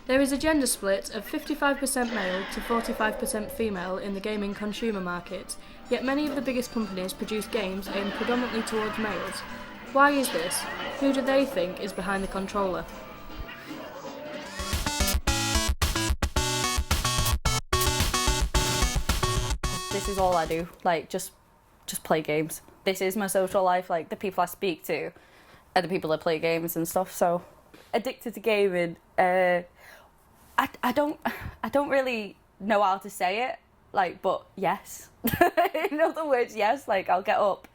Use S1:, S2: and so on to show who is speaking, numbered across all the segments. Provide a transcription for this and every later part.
S1: There is a gender split of 55% male to 45% female in the gaming consumer market, yet many of the biggest companies produce games aimed predominantly towards males. Why is this? Who do they think is behind the controller?
S2: This is all I do, like just play games. This is my social life, like the people I speak to are the people that play games and stuff, so addicted to gaming. I don't really know how to say it, like, but yes. In other words, yes, like I'll get up,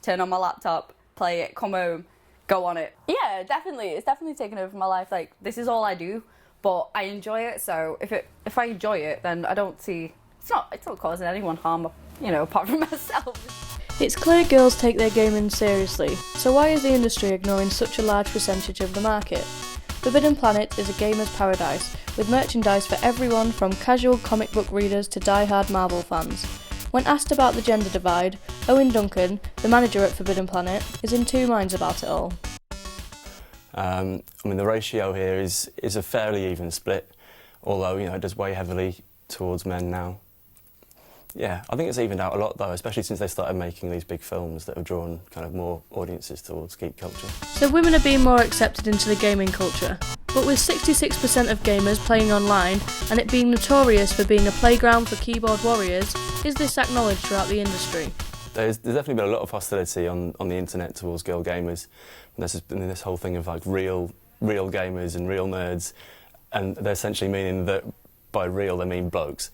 S2: turn on my laptop, play it, come home, go on it. Yeah, definitely, it's definitely taken over my life. Like, this is all I do, but I enjoy it, so if I enjoy it, then I don't see, it's not causing anyone harm, you know, apart from myself.
S1: It's clear girls take their gaming seriously, so why is the industry ignoring such a large percentage of the market? Forbidden Planet is a gamer's paradise, with merchandise for everyone from casual comic book readers to die-hard Marvel fans. When asked about the gender divide, Owen Duncan, the manager at Forbidden Planet, is in two minds about it all.
S3: I mean, the ratio here is a fairly even split, although, you know, it does weigh heavily towards men now. Yeah, I think it's evened out a lot though, especially since they started making these big films that have drawn kind of more audiences towards geek culture.
S1: So women are being more accepted into the gaming culture. But with 66% of gamers playing online, and it being notorious for being a playground for keyboard warriors, is this acknowledged throughout the industry?
S3: There's definitely been a lot of hostility on the internet towards girl gamers. And there's been this whole thing of like real gamers and real nerds, and they're essentially meaning that by real they mean blokes,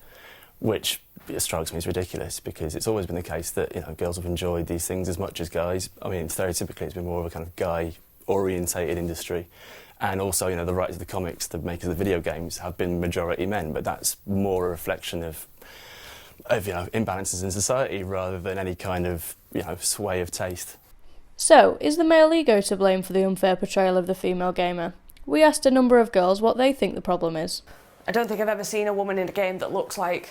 S3: which it strikes me as ridiculous because it's always been the case that, you know, girls have enjoyed these things as much as guys. I mean, stereotypically it's been more of a kind of guy-orientated industry, and also, you know, the writers of the comics, the makers of the video games have been majority men, but that's more a reflection of you know, imbalances in society rather than any kind of, you know, sway of taste.
S1: So, is the male ego to blame for the unfair portrayal of the female gamer? We asked a number of girls what they think the problem is.
S4: I don't think I've ever seen a woman in a game that looks like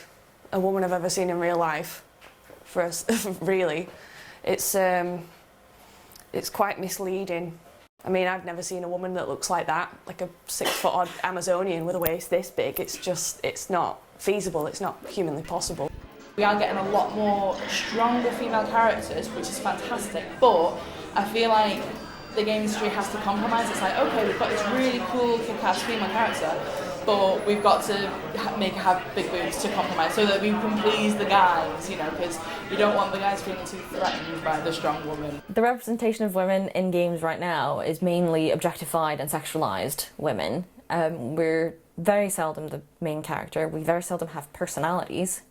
S4: a woman I've ever seen in real life. For us, really, it's quite misleading. I mean, I've never seen a woman that looks like that, like a 6-foot odd Amazonian with a waist this big. It's not feasible. It's not humanly possible.
S5: We are getting a lot more stronger female characters, which is fantastic, but I feel like the game industry has to compromise. It's like, okay, we've got this really cool kick-ass female character, but we've got to make her have big boobs to compromise so that we can please the guys, you know, because you don't want the guys feeling too threatened by the strong woman.
S6: The representation of women in games right now is mainly objectified and sexualised women. We're very seldom the main character. We very seldom have personalities.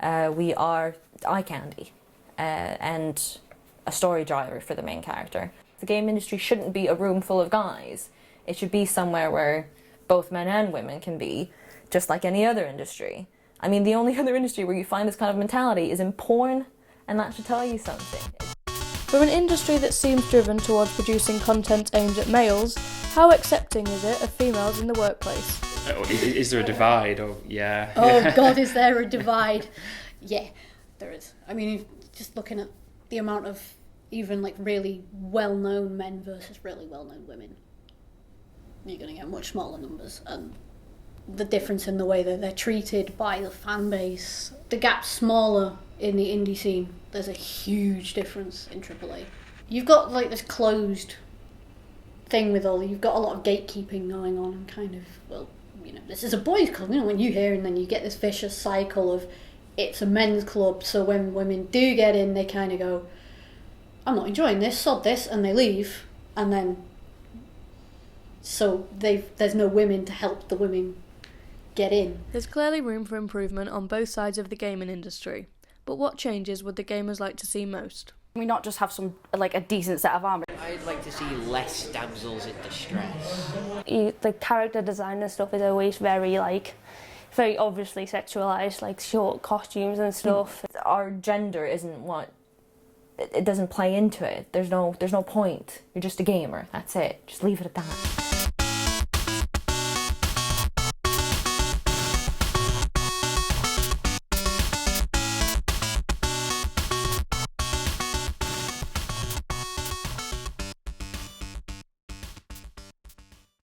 S6: We are eye candy and a story driver for the main character. The game industry shouldn't be a room full of guys. It should be somewhere where both men and women can be, just like any other industry. I mean, the only other industry where you find this kind of mentality is in porn, and that should tell you something.
S1: For an industry that seems driven towards producing content aimed at males, how accepting is it of females in the workplace?
S7: Is there a divide? Oh, yeah.
S8: Oh God, is there a divide? Yeah, there is. I mean, just looking at the amount of even like really well-known men versus really well-known women, you're going to get much smaller numbers, and the difference in the way that they're treated by the fan base, the gap's smaller in the indie scene. There's a huge difference in AAA. You've got like this closed thing with you've got a lot of gatekeeping going on, and kind of, well, you know, this is a boys' club, you know, when you hear, and then you get this vicious cycle of it's a men's club, so when women do get in, they kind of go, I'm not enjoying this, sod this, and they leave, and then so there's no women to help the women get in.
S1: There's clearly room for improvement on both sides of the gaming industry, but what changes would the gamers like to see most?
S2: Can we not just have a decent set of armour?
S9: I'd like to see less damsels in distress.
S10: The character design and stuff is always very obviously sexualised, like short costumes and stuff.
S6: Our gender isn't what, it doesn't play into it. There's no point. You're just a gamer, that's it. Just leave it at that.